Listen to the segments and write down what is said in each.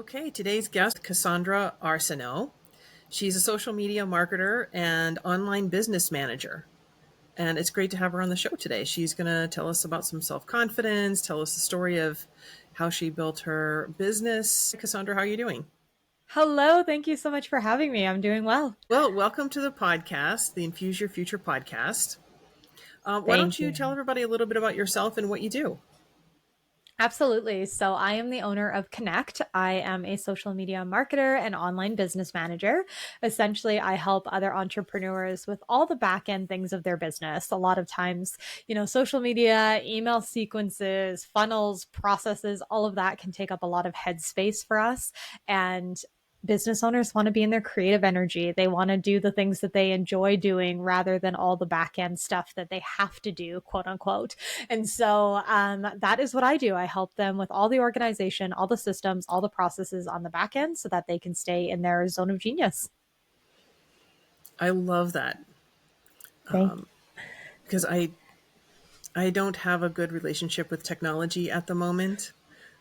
Okay, today's guest, Kassandra Arsenault. She's a social media marketer and online business manager. And it's great to have her on the show today. She's going to tell us about some self-confidence, tell us the story of how she built her business. Kassandra, how are you doing? Hello, thank you so much for having me. I'm doing well. Well, welcome to the podcast, the Infuse Your Future podcast. Why don't Thank you you. tell everybody a little bit about yourself and what you do? Absolutely. So, I am the owner of Konnect. I am a social media marketer and online business manager. Essentially, I help other entrepreneurs with all the back end things of their business. A lot of times, social media, email sequences, funnels, processes, all of that can take up a lot of headspace for us. And business owners want to be in their creative energy. They want to do the things that they enjoy doing rather than all the back end stuff that they have to do, quote unquote. And so that is what I do. I help them with all the organization, all the systems, all the processes on the back end so that they can stay in their zone of genius. I love that Thank because I don't have a good relationship with technology at the moment.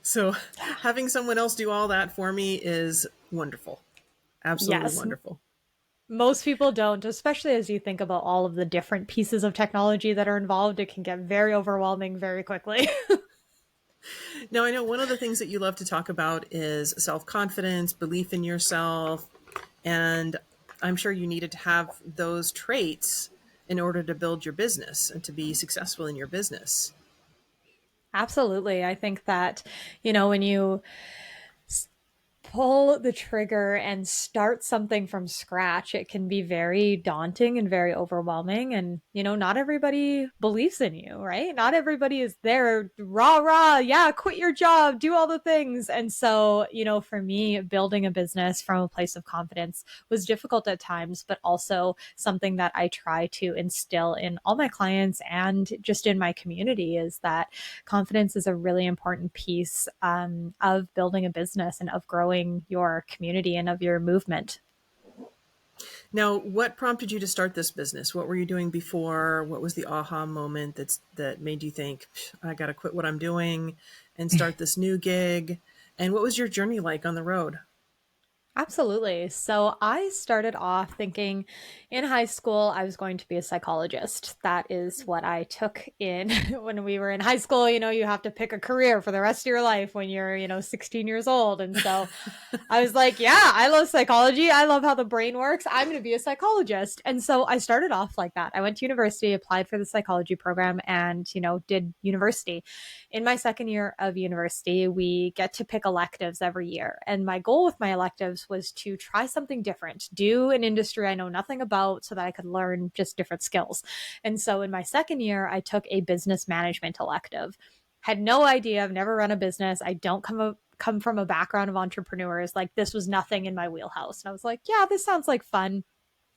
So having someone else do all that for me is wonderful. Absolutely Yes. wonderful. Most people don't, especially as you think about all of the different pieces of technology that are involved. It can get very overwhelming very quickly. Now, I know one of the things that you love to talk about is self-confidence, belief in yourself, and I'm sure you needed to have those traits in order to build your business and to be successful in your business. Absolutely. I think that, when you pull the trigger and start something from scratch, it can be very daunting and very overwhelming. And, not everybody believes in you, right? Not everybody is there, rah, rah, yeah, quit your job, do all the things. And so, for me, building a business from a place of confidence was difficult at times, but also something that I try to instill in all my clients and just in my community is that confidence is a really important piece of building a business and of growing your community and of your movement. Now, what prompted you to start this business? What were you doing before? What was the aha moment that made you think, I got to quit what I'm doing and start this new gig? And what was your journey like on the road? Absolutely. So I started off thinking in high school I was going to be a psychologist. That is what I took in when we were in high school. You have to pick a career for the rest of your life when you're, 16 years old. And so I was like, yeah, I love psychology. I love how the brain works. I'm going to be a psychologist. And so I started off like that. I went to university, applied for the psychology program, and, did university. In my second year of university, we get to pick electives every year. And my goal with my electives was to try something different, do an industry I know nothing about so that I could learn just different skills. And so in my second year, I took a business management elective. Had no idea. I've never run a business. I don't come from a background of entrepreneurs. Like this was nothing in my wheelhouse. And I was like, yeah, this sounds like fun.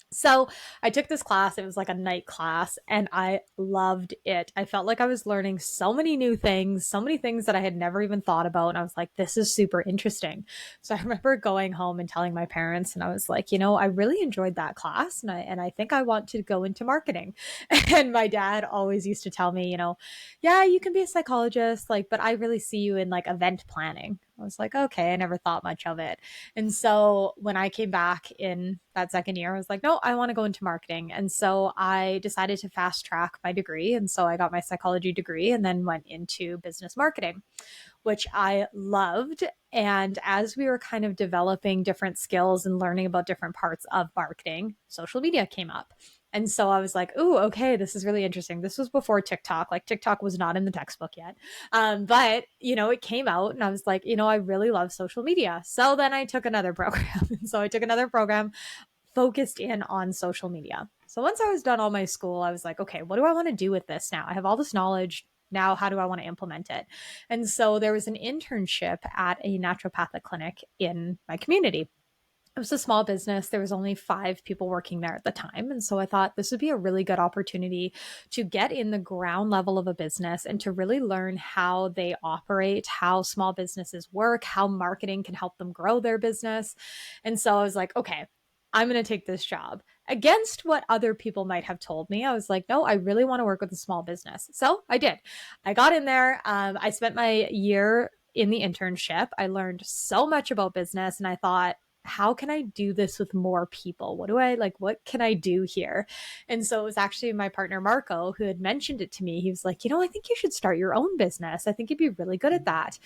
So I took this class. It was like a night class, and I loved it. I felt like I was learning so many new things, so many things that I had never even thought about. And I was like, this is super interesting. So I remember going home and telling my parents, and I was like, I really enjoyed that class, and I think I want to go into marketing. And my dad always used to tell me, yeah, you can be a psychologist, like, but I really see you in like event planning. I was like, okay, I never thought much of it. And so when I came back in that second year, I was like, no, I want to go into marketing. And so I decided to fast track my degree. And so I got my psychology degree and then went into business marketing, which I loved. And as we were kind of developing different skills and learning about different parts of marketing, social media came up. And so I was like, ooh, okay, this is really interesting. This was before TikTok. Like TikTok was not in the textbook yet. But, it came out and I was like, I really love social media. So then I took another program. And so I took another program focused in on social media. So once I was done all my school, I was like, okay, what do I want to do with this now? I have all this knowledge. Now, how do I want to implement it? And so there was an internship at a naturopathic clinic in my community. It was a small business. There was only 5 people working there at the time. And so I thought this would be a really good opportunity to get in the ground level of a business and to really learn how they operate, how small businesses work, how marketing can help them grow their business. And so I was like, okay, I'm going to take this job against what other people might have told me. I was like, no, I really want to work with a small business. So I did. I got in there. I spent my year in the internship, I learned so much about business, and I thought, how can I do this with more people? What can I do here? And so it was actually my partner, Marco, who had mentioned it to me. He was like, I think you should start your own business. I think you'd be really good at that.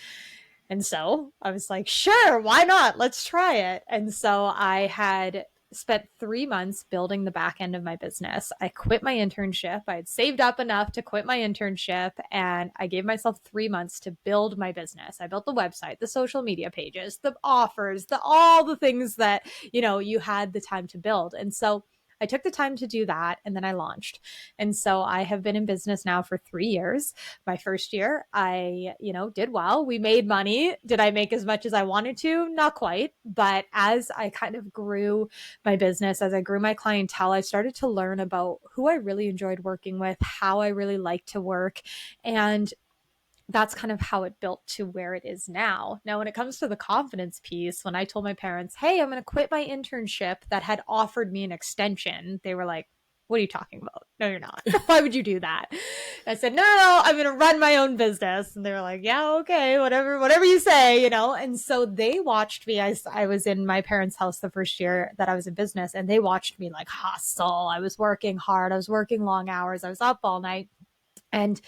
And so I was like, sure, why not? Let's try it. And so I had spent 3 months building the back end of my business. I quit my internship. I had saved up enough to quit my internship, and I gave myself 3 months to build my business. I built the website, the social media pages, the offers, all the things that, you had the time to build. And so I took the time to do that, and then I launched. And so I have been in business now for 3 years. My first year, I, did well. We made money. Did I make as much as I wanted to? Not quite. But as I kind of grew my business, as I grew my clientele, I started to learn about who I really enjoyed working with, how I really liked to work. And that's kind of how it built to where it is now. Now, when it comes to the confidence piece, when I told my parents, hey, I'm going to quit my internship that had offered me an extension, they were like, what are you talking about? No, you're not. Why would you do that? I said, no, I'm going to run my own business. And they were like, yeah, okay, whatever you say, And so they watched me. I was in my parents' house the first year that I was in business, and they watched me like hustle. I was working hard. I was working long hours. I was up all night. And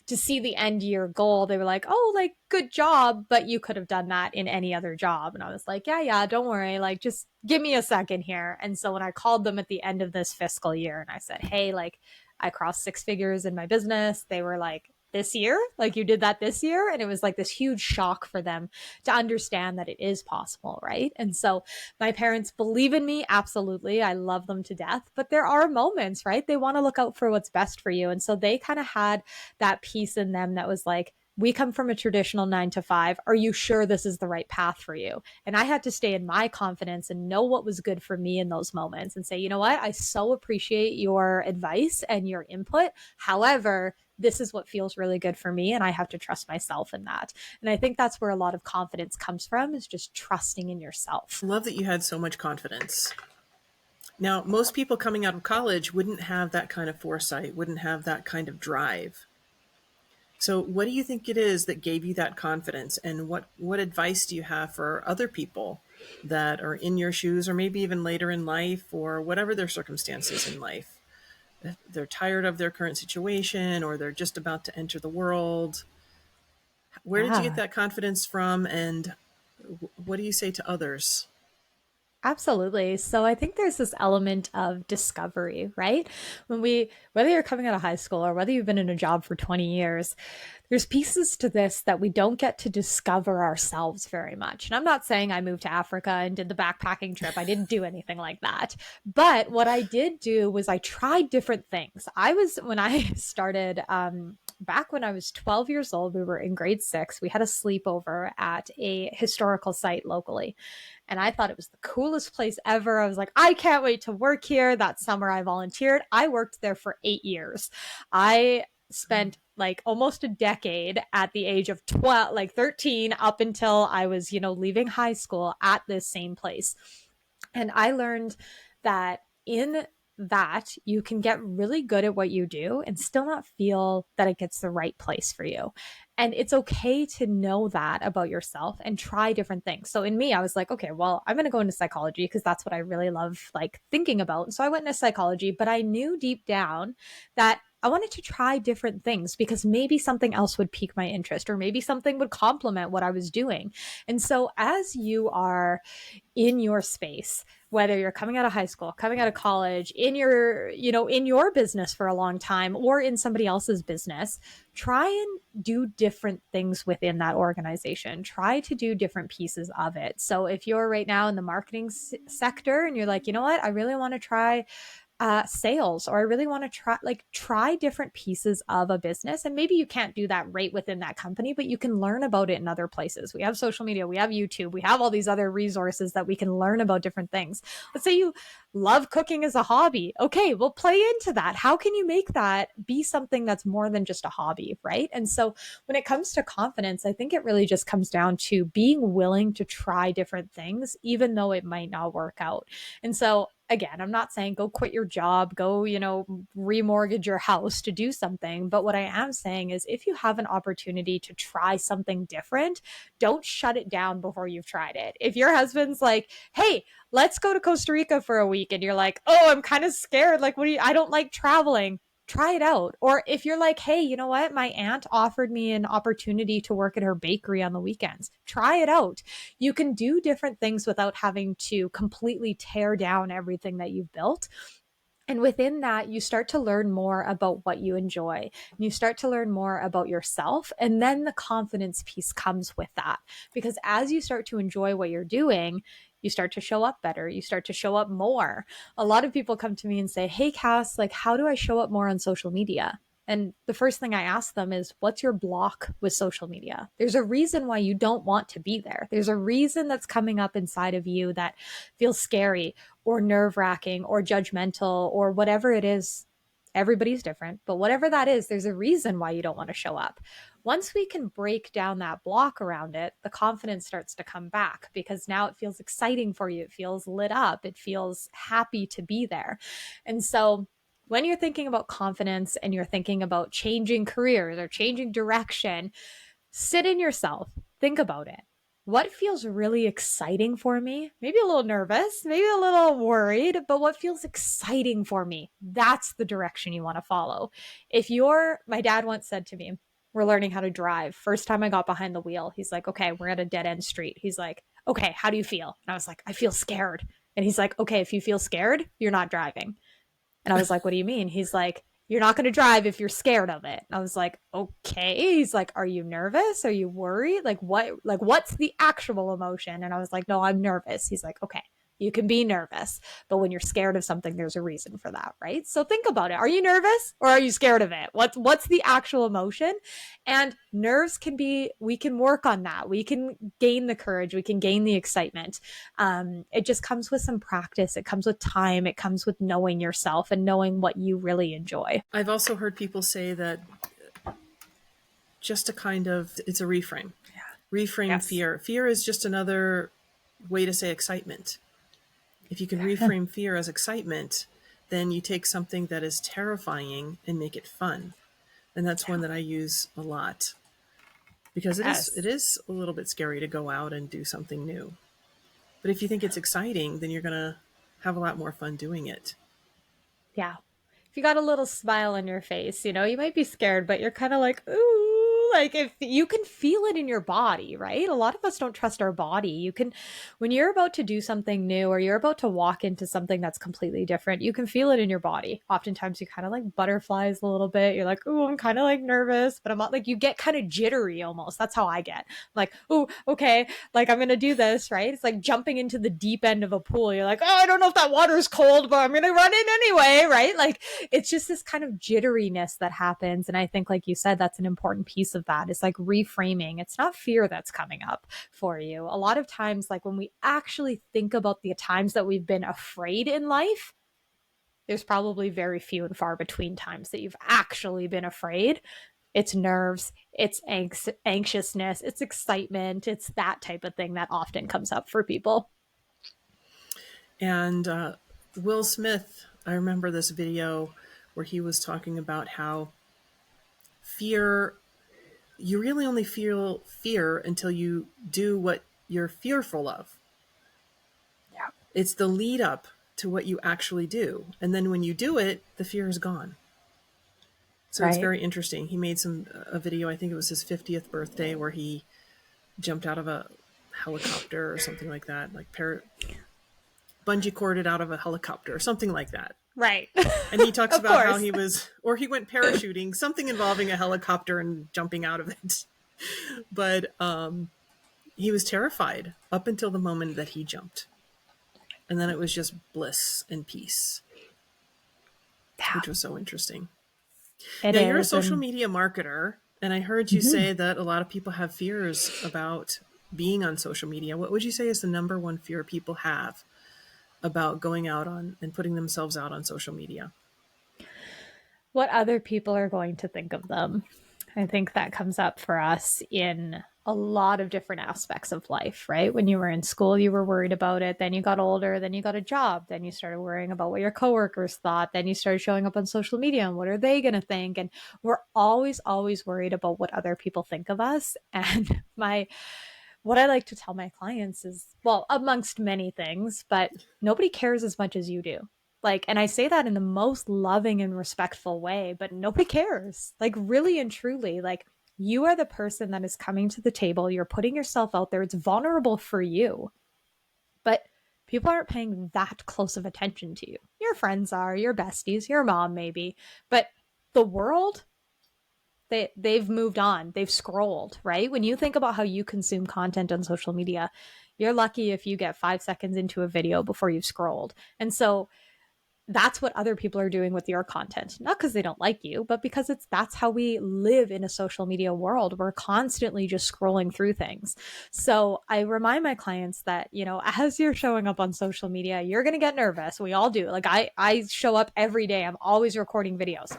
to see the end year goal, they were like, oh, like, good job, but you could have done that in any other job. And I was like, yeah, don't worry. Like, just give me a second here. And so when I called them at the end of this fiscal year and I said, hey, like, I crossed 6 figures in my business, they were like, this year? Like, you did that this year? And it was like this huge shock for them to understand that it is possible, right? And so my parents believe in me. Absolutely. I love them to death. But there are moments, right? They want to look out for what's best for you. And so they kind of had that piece in them that was like, we come from a traditional 9 to 5. Are you sure this is the right path for you? And I had to stay in my confidence and know what was good for me in those moments and say, you know what? I so appreciate your advice and your input. However, this is what feels really good for me, and I have to trust myself in that. And I think that's where a lot of confidence comes from, is just trusting in yourself. I love that you had so much confidence. Now, most people coming out of college wouldn't have that kind of foresight, wouldn't have that kind of drive. So what do you think it is that gave you that confidence? And what advice do you have for other people that are in your shoes, or maybe even later in life, or whatever their circumstances in life? They're tired of their current situation, or they're just about to enter the world. Where did you get Yeah. that confidence from? And what do you say to others? Absolutely. So I think there's this element of discovery, right? Whether you're coming out of high school or whether you've been in a job for 20 years, there's pieces to this that we don't get to discover ourselves very much. And I'm not saying I moved to Africa and did the backpacking trip. I didn't do anything like that. But what I did do was I tried different things. When I started, back when I was 12 years old, we were in grade 6. We had a sleepover at a historical site locally. And I thought it was the coolest place ever. I was like, I can't wait to work here. That summer I volunteered. I worked there for 8 years. I spent like almost a decade at the age of 12, like 13, up until I was, leaving high school at this same place. And I learned that in that you can get really good at what you do and still not feel that it gets the right place for you. And it's okay to know that about yourself and try different things. So in me, I was like, okay, well, I'm going to go into psychology because that's what I really love, like, thinking about. So I went into psychology, but I knew deep down that I wanted to try different things because maybe something else would pique my interest, or maybe something would complement what I was doing. And so as you are in your space, whether you're coming out of high school, coming out of college, in your business for a long time, or in somebody else's business, try and do different things within that organization. Try to do different pieces of it. So if you're right now in the marketing sector and you're like, you know what, I really want to try sales, or I really want to try different pieces of a business. And maybe you can't do that right within that company, but you can learn about it in other places. We have social media, we have YouTube, we have all these other resources that we can learn about different things. Let's say you love cooking as a hobby. Okay, well, play into that. How can you make that be something that's more than just a hobby, right? And so when it comes to confidence, I think it really just comes down to being willing to try different things, even though it might not work out. And so again, I'm not saying go quit your job, go, remortgage your house to do something. But what I am saying is if you have an opportunity to try something different, don't shut it down before you've tried it. If your husband's like, hey, let's go to Costa Rica for a week, and you're like, oh, I'm kind of scared. Like, I don't like traveling. Try it out. Or if you're like, hey, you know what? My aunt offered me an opportunity to work at her bakery on the weekends. Try it out. You can do different things without having to completely tear down everything that you've built. And within that, you start to learn more about what you enjoy. And you start to learn more about yourself. And then the confidence piece comes with that. Because as you start to enjoy what you're doing, you start to show up better. You start to show up more. A lot of people come to me and say, hey, Cass, like, how do I show up more on social media? And the first thing I ask them is, what's your block with social media? There's a reason why you don't want to be there. There's a reason that's coming up inside of you that feels scary or nerve wracking or judgmental or whatever it is. Everybody's different, but whatever that is, there's a reason why you don't want to show up. Once we can break down that block around it, the confidence starts to come back because now it feels exciting for you. It feels lit up. It feels happy to be there. And so when you're thinking about confidence and you're thinking about changing careers or changing direction, sit in yourself, think about it. What feels really exciting for me? Maybe a little nervous, maybe a little worried, but what feels exciting for me? That's the direction you want to follow. My dad once said to me, we're learning how to drive. First time I got behind the wheel, he's like, okay, we're at a dead end street. He's like, okay, how do you feel? And I was like, I feel scared. And he's like, okay, if you feel scared, you're not driving. And I was like, what do you mean? He's like, you're not going to drive if you're scared of it. And I was like, okay. He's like, are you nervous? Are you worried? What's the actual emotion? And I was like, no, I'm nervous. He's like, okay, you can be nervous, but when you're scared of something, there's a reason for that, right? So think about it. Are you nervous or are you scared of it? What's the actual emotion? And we can work on that. We can gain the courage. We can gain the excitement. It just comes with some practice. It comes with time. It comes with knowing yourself and knowing what you really enjoy. I've also heard people say that just it's a reframe. Yeah. Reframe Yes. fear. Fear is just another way to say excitement. If you can reframe fear as excitement, then you take something that is terrifying and make it fun. And that's one that I use a lot because it is a little bit scary to go out and do something new. But if you think it's exciting, then you're going to have a lot more fun doing it. Yeah. If you got a little smile on your face, you might be scared, but you're kind of like, ooh, like if you can feel it in your body, right? A lot of us don't trust our body. When you're about to do something new or you're about to walk into something that's completely different, you can feel it in your body. Oftentimes you kind of like butterflies a little bit. You're like, ooh, I'm kind of like nervous, but I'm not like, you get kind of jittery almost. That's how I get. I'm like, ooh, okay, like I'm going to do this, right? It's like jumping into the deep end of a pool. You're like, oh, I don't know if that water is cold, but I'm going to run in anyway, right? Like it's just this kind of jitteriness that happens. And I think, like you said, that's an important piece of that. It's like reframing. It's not fear that's coming up for you. A lot of times, like when we actually think about the times that we've been afraid in life, there's probably very few and far between times that you've actually been afraid. It's nerves, it's anxiousness, it's excitement, it's that type of thing that often comes up for people. And Will Smith, I remember this video where he was talking about how you really only feel fear until you do what you're fearful of. Yeah. It's the lead up to what you actually do. And then when you do it, the fear is gone. So It's very interesting. He made a video, I think it was his 50th birthday, where he jumped out of a helicopter or something like that, like bungee corded out of a helicopter or something like that. Right. And he talks about how he went parachuting, something involving a helicopter and jumping out of it. But he was terrified up until the moment that he jumped. And then it was just bliss and peace, which was so interesting. You're a social media marketer, and I heard you say that a lot of people have fears about being on social media. What would you say is the number one fear people have about going out on and putting themselves out on social media? What other people are going to think of them. I think that comes up for us in a lot of different aspects of life, right? When you were in school, you were worried about it. Then you got older, then you got a job, then you started worrying about what your coworkers thought. Then you started showing up on social media and what are they going to think? And we're always, always worried about what other people think of us. And what I like to tell my clients is, well, amongst many things, but nobody cares as much as you do. Like, and I say that in the most loving and respectful way, but nobody cares. Like, really and truly, like, you are the person that is coming to the table. You're putting yourself out there. It's vulnerable for you, but people aren't paying that close of attention to you. Your friends are, your besties, your mom, maybe, but the world, they've moved on. They've scrolled, right? When you think about how you consume content on social media, you're lucky if you get 5 seconds into a video before you've scrolled. And so that's what other people are doing with your content, not because they don't like you, but because that's how we live in a social media world. We're constantly just scrolling through things. So I remind my clients that, as you're showing up on social media, you're going to get nervous. We all do. Like, I show up every day. I'm always recording videos.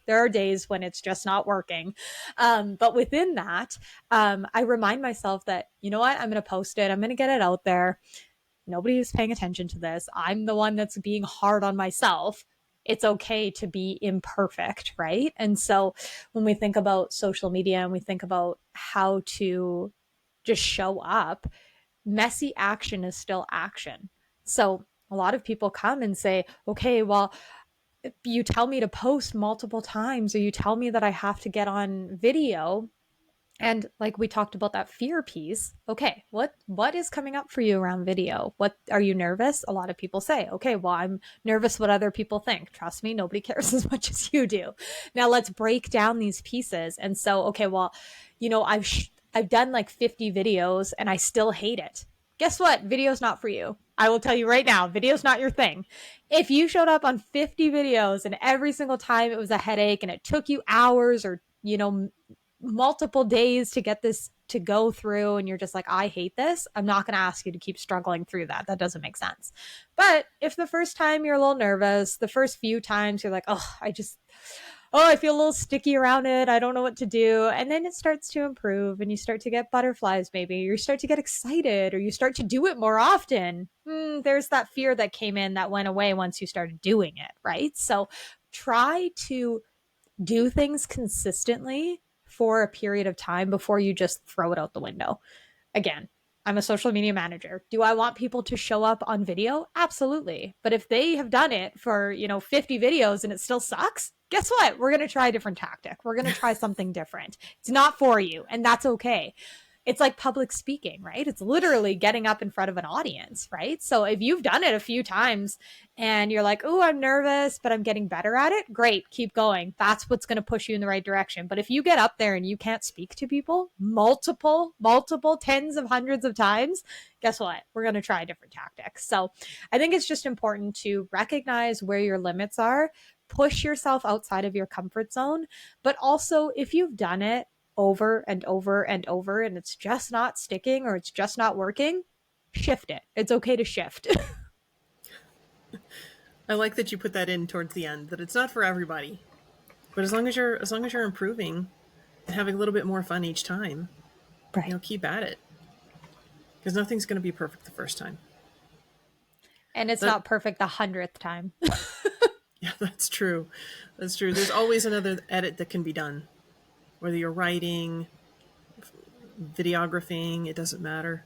There are days when it's just not working. But within that, I remind myself that, you know what, I'm going to post it. I'm going to get it out there. Nobody's paying attention to this. I'm the one that's being hard on myself. It's okay to be imperfect, right? And so when we think about social media and we think about how to just show up, messy action is still action. So a lot of people come and say, okay, well, you tell me to post multiple times, or you tell me that I have to get on video, and like we talked about that fear piece. Okay, what is coming up for you around video? What are you nervous? A lot of people say, okay, well, I'm nervous what other people think. Trust me, nobody cares as much as you do. Now let's break down these pieces. And so, okay, well, I've done like 50 videos and I still hate it. Guess what? Video's not for you. I will tell you right now, video's not your thing. If you showed up on 50 videos and every single time it was a headache and it took you hours or, multiple days to get this to go through, and you're just like, I hate this, I'm not going to ask you to keep struggling through that. That doesn't make sense. But if the first time you're a little nervous, the first few times you're like, I feel a little sticky around it, I don't know what to do, and then it starts to improve and you start to get butterflies, maybe you start to get excited, or you start to do it more often, there's that fear that came in that went away once you started doing it, right? So try to do things consistently for a period of time before you just throw it out the window. Again, I'm a social media manager. Do I want people to show up on video? Absolutely. But if they have done it for, 50 videos and it still sucks, guess what? We're going to try a different tactic. We're going to try something different. It's not for you, and that's okay. It's like public speaking, right? It's literally getting up in front of an audience, right? So if you've done it a few times and you're like, oh, I'm nervous, but I'm getting better at it, great, keep going. That's what's going to push you in the right direction. But if you get up there and you can't speak to people multiple, tens of hundreds of times, guess what? We're going to try a different tactic. So I think it's just important to recognize where your limits are, push yourself outside of your comfort zone, but also if you've done it over and over and over and it's just not sticking or it's just not working, shift it. It's okay to shift. I like that you put that in towards the end, that it's not for everybody. But as long as you're improving and having a little bit more fun each time, Right. keep at it. Because nothing's going to be perfect the first time. And it's not perfect the 100th time. Yeah, that's true. That's true. There's always another edit that can be done. Whether you're writing, videographing, it doesn't matter.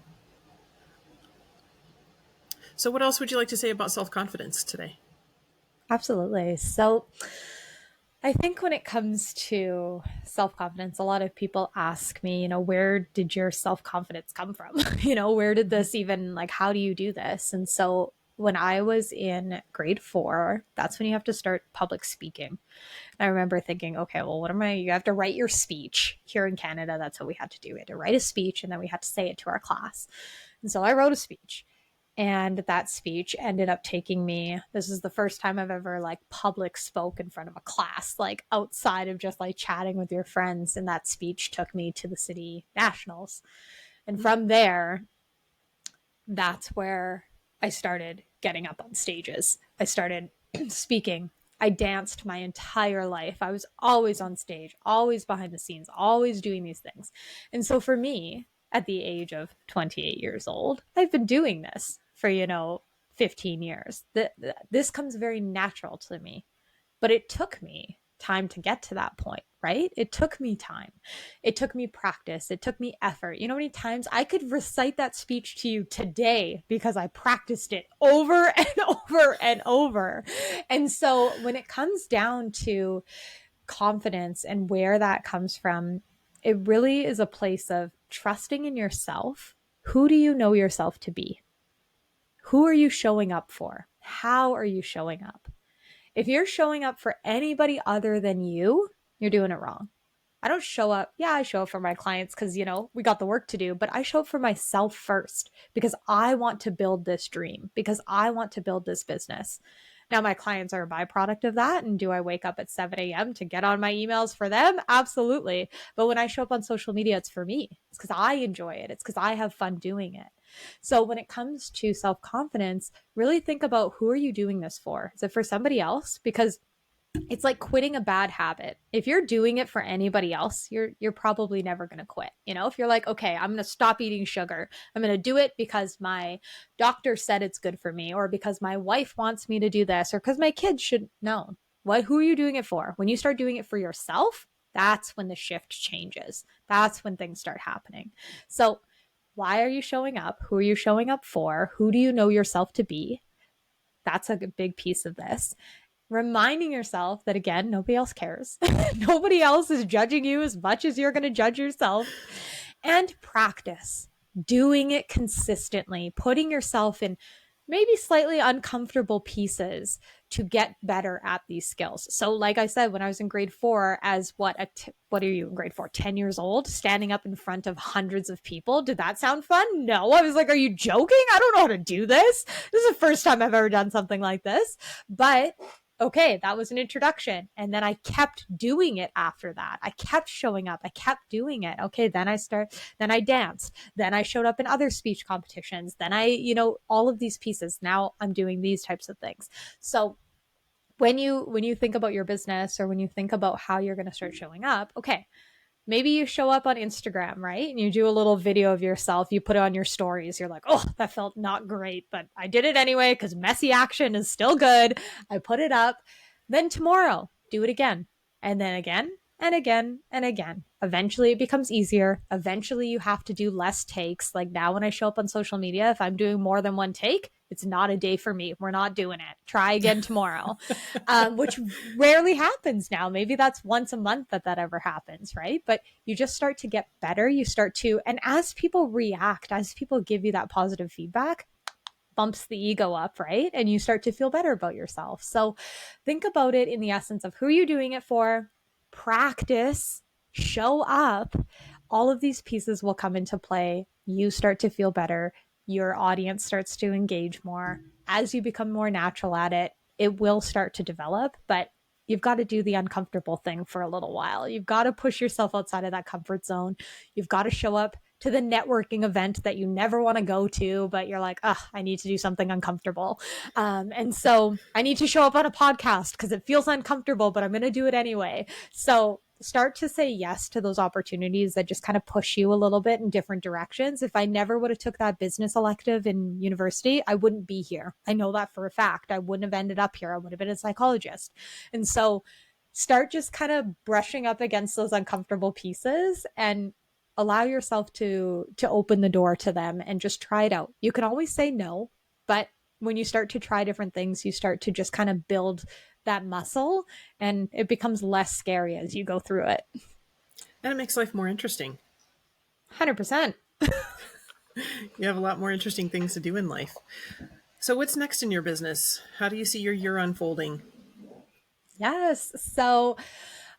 So what else would you like to say about self-confidence today? Absolutely. So I think when it comes to self confidence, a lot of people ask me, where did your self confidence come from? Where did this even, like, how do you do this? And so when I was in grade 4, that's when you have to start public speaking. I remember thinking, okay, well, you have to write your speech here in Canada. That's what we had to do. We had to write a speech and then we had to say it to our class. And so I wrote a speech. And that speech ended up taking me, this is the first time I've ever like public spoke in front of a class, like outside of just like chatting with your friends. And that speech took me to the city nationals. And from there, that's where I started getting up on stages. I started speaking I danced my entire life. I was always on stage, always behind the scenes, always doing these things. And so for me, at the age of 28 years old, I've been doing this for, 15 years. This comes very natural to me. But it took me time to get to that point, right? It took me time. It took me practice. It took me effort. You know how many times I could recite that speech to you today because I practiced it over and over and over. And so when it comes down to confidence and where that comes from, it really is a place of trusting in yourself. Who do you know yourself to be? Who are you showing up for? How are you showing up? If you're showing up for anybody other than you, you're doing it wrong. I don't show up. Yeah, I show up for my clients because, we got the work to do, but I show up for myself first because I want to build this dream, because I want to build this business. Now, my clients are a byproduct of that. And do I wake up at 7 a.m. to get on my emails for them? Absolutely. But when I show up on social media, it's for me. It's because I enjoy it. It's because I have fun doing it. So when it comes to self-confidence, really think about, who are you doing this for? Is it for somebody else? Because it's like quitting a bad habit. If you're doing it for anybody else, you're probably never going to quit. If you're like, okay, I'm going to stop eating sugar. I'm going to do it because my doctor said it's good for me, or because my wife wants me to do this, or because my kids should know. Who are you doing it for? When you start doing it for yourself, that's when the shift changes. That's when things start happening. So why are you showing up? Who are you showing up for? Who do you know yourself to be? That's a big piece of this. Reminding yourself that, again, nobody else cares. Nobody else is judging you as much as you're going to judge yourself. And practice doing it consistently, putting yourself in maybe slightly uncomfortable pieces to get better at these skills. So like I said, when I was in grade 4, as what are you in grade 4, 10 years old, standing up in front of hundreds of people, did that sound fun? No. I was like, are you joking? I don't know how to do this. This is the first time I've ever done something like this. But okay, that was an introduction. And then I kept doing it after that. I kept showing up. I kept doing it. Okay, then I danced. Then I showed up in other speech competitions. Then all of these pieces. Now I'm doing these types of things. So when you think about your business, or when you think about how you're going to start showing up, okay, maybe you show up on Instagram, right? And you do a little video of yourself. You put it on your stories. You're like, oh, that felt not great, but I did it anyway because messy action is still good. I put it up. Then tomorrow, do it again. And then again and again and again. Eventually it becomes easier. Eventually you have to do less takes. Like now when I show up on social media, if I'm doing more than one take, it's not a day for me. We're not doing it. Try again tomorrow, which rarely happens now. Maybe that's once a month that ever happens, right? But you just start to get better. You start to, and as people react, as people give you that positive feedback, bumps the ego up, right? And you start to feel better about yourself. So think about it in the essence of, who are you doing it for? Practice, show up. All of these pieces will come into play. You start to feel better. Your audience starts to engage more. As you become more natural at it, it will start to develop, but you've got to do the uncomfortable thing for a little while. You've got to push yourself outside of that comfort zone. You've got to show up to the networking event that you never want to go to, but you're like, I need to do something uncomfortable. And so I need to show up on a podcast because it feels uncomfortable, but I'm going to do it anyway. So start to say yes to those opportunities that just kind of push you a little bit in different directions. If I never would have took that business elective in university, I wouldn't be here. I know that for a fact. I wouldn't have ended up here. I would have been a psychologist. And so start just kind of brushing up against those uncomfortable pieces and allow yourself to open the door to them and just try it out. You can always say no, but when you start to try different things, you start to just kind of build that muscle, and it becomes less scary as you go through it. And it makes life more interesting. 100%. You have a lot more interesting things to do in life. So what's next in your business? How do you see your year unfolding? Yes. So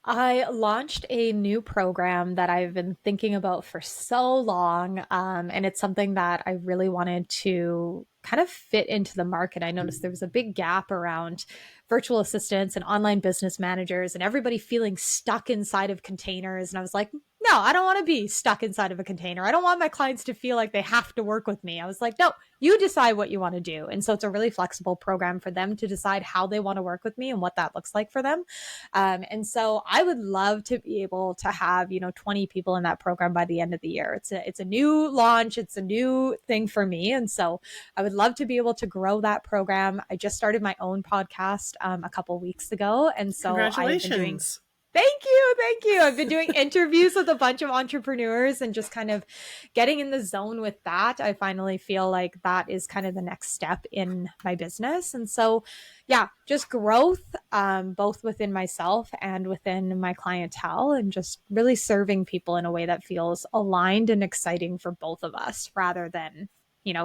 I launched a new program that I've been thinking about for so long. And it's something that I really wanted to kind of fit into the market. I noticed there was a big gap around virtual assistants and online business managers and everybody feeling stuck inside of containers. And I was like, no, I don't want to be stuck inside of a container. I don't want my clients to feel like they have to work with me. I was like, no, you decide what you want to do. And so it's a really flexible program for them to decide how they want to work with me and what that looks like for them. And so I would love to be able to have, 20 people in that program by the end of the year. It's a new launch. It's a new thing for me. And so I would love to be able to grow that program. I just started my own podcast a couple weeks ago. And so I have been doing Congratulations. Thank you. Thank you. I've been doing interviews with a bunch of entrepreneurs and just kind of getting in the zone with that. I finally feel like that is kind of the next step in my business. And so, yeah, just growth, both within myself and within my clientele, and just really serving people in a way that feels aligned and exciting for both of us rather than,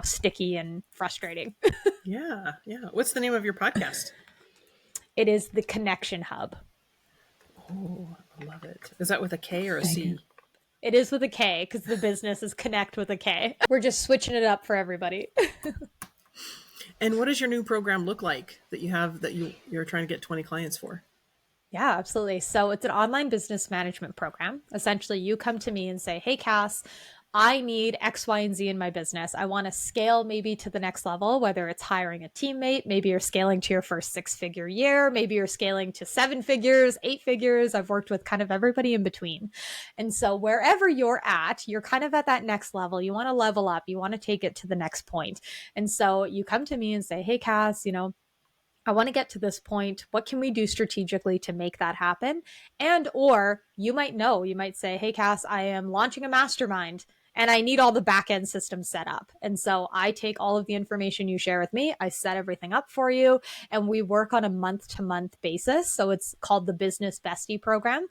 sticky and frustrating. Yeah. Yeah. What's the name of your podcast? It is the Connection Hub. Oh, I love it. Is that with a K or a C? It is with a K because the business is Connect with a K. We're just switching it up for everybody. And what does your new program look like that you have that you're trying to get 20 clients for? Yeah, absolutely. So it's an online business management program. Essentially, you come to me and say, hey, Cass, I need X, Y, and Z in my business. I want to scale maybe to the next level, whether it's hiring a teammate, maybe you're scaling to your first 6-figure year, maybe you're scaling to 7 figures, 8 figures. I've worked with kind of everybody in between. And so wherever you're at, you're kind of at that next level. You want to level up, you want to take it to the next point. And so you come to me and say, hey, Cass, I want to get to this point. What can we do strategically to make that happen? And, or you might say, hey, Cass, I am launching a mastermind and I need all the back end systems set up. And so I take all of the information you share with me, I set everything up for you, and we work on a month to month basis. So it's called the Business Bestie Program.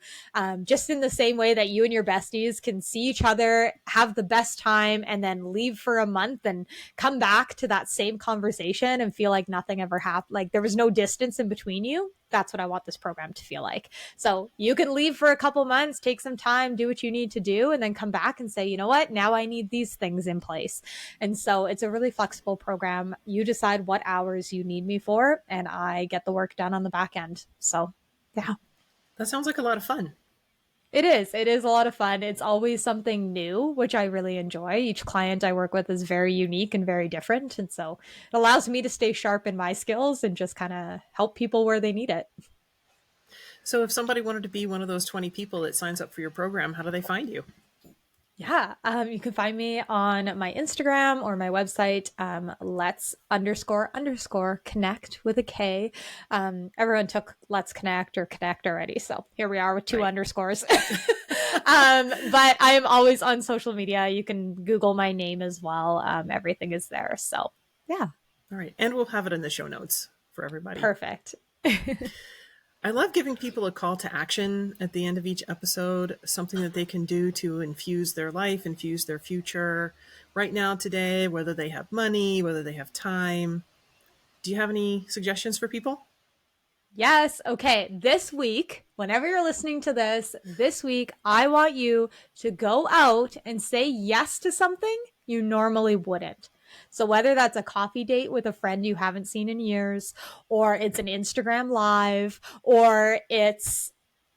Just in the same way that you and your besties can see each other, have the best time, and then leave for a month and come back to that same conversation and feel like nothing ever happened, like there was no distance in between you. That's what I want this program to feel like. So you can leave for a couple months, take some time, do what you need to do, and then come back and say, you know what, now I need these things in place. And so it's a really flexible program. You decide what hours you need me for, and I get the work done on the back end. So yeah. That sounds like a lot of fun. It is. It is a lot of fun. It's always something new, which I really enjoy. Each client I work with is very unique and very different. And so it allows me to stay sharp in my skills and just kind of help people where they need it. So if somebody wanted to be one of those 20 people that signs up for your program, how do they find you? Yeah, you can find me on my Instagram or my website, let's __connect with a K. Everyone took let's connect or connect already. So here we are with 2 underscores. But I am always on social media. You can Google my name as well. Everything is there. So yeah. All right. And we'll have it in the show notes for everybody. Perfect. I love giving people a call to action at the end of each episode, something that they can do to infuse their life, infuse their future right now, today, whether they have money, whether they have time. Do you have any suggestions for people? Yes. Okay. This week, whenever you're listening to this week, I want you to go out and say yes to something you normally wouldn't. So whether that's a coffee date with a friend you haven't seen in years, or it's an Instagram live, or it's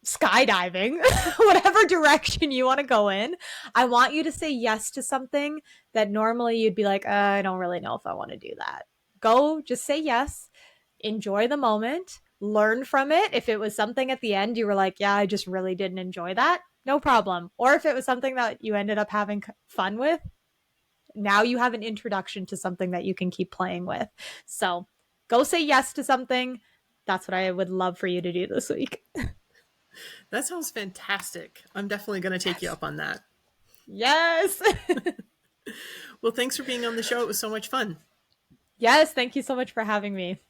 skydiving, whatever direction you want to go in, I want you to say yes to something that normally you'd be like, I don't really know if I want to do that. Go, just say yes, enjoy the moment, learn from it. If it was something at the end you were like, yeah, I just really didn't enjoy that, no problem. Or if it was something that you ended up having fun with, now you have an introduction to something that you can keep playing with. So go say yes to something. That's what I would love for you to do this week. That sounds fantastic. I'm definitely going to take you up on that. Yes. Well, thanks for being on the show. It was so much fun. Yes. Thank you so much for having me.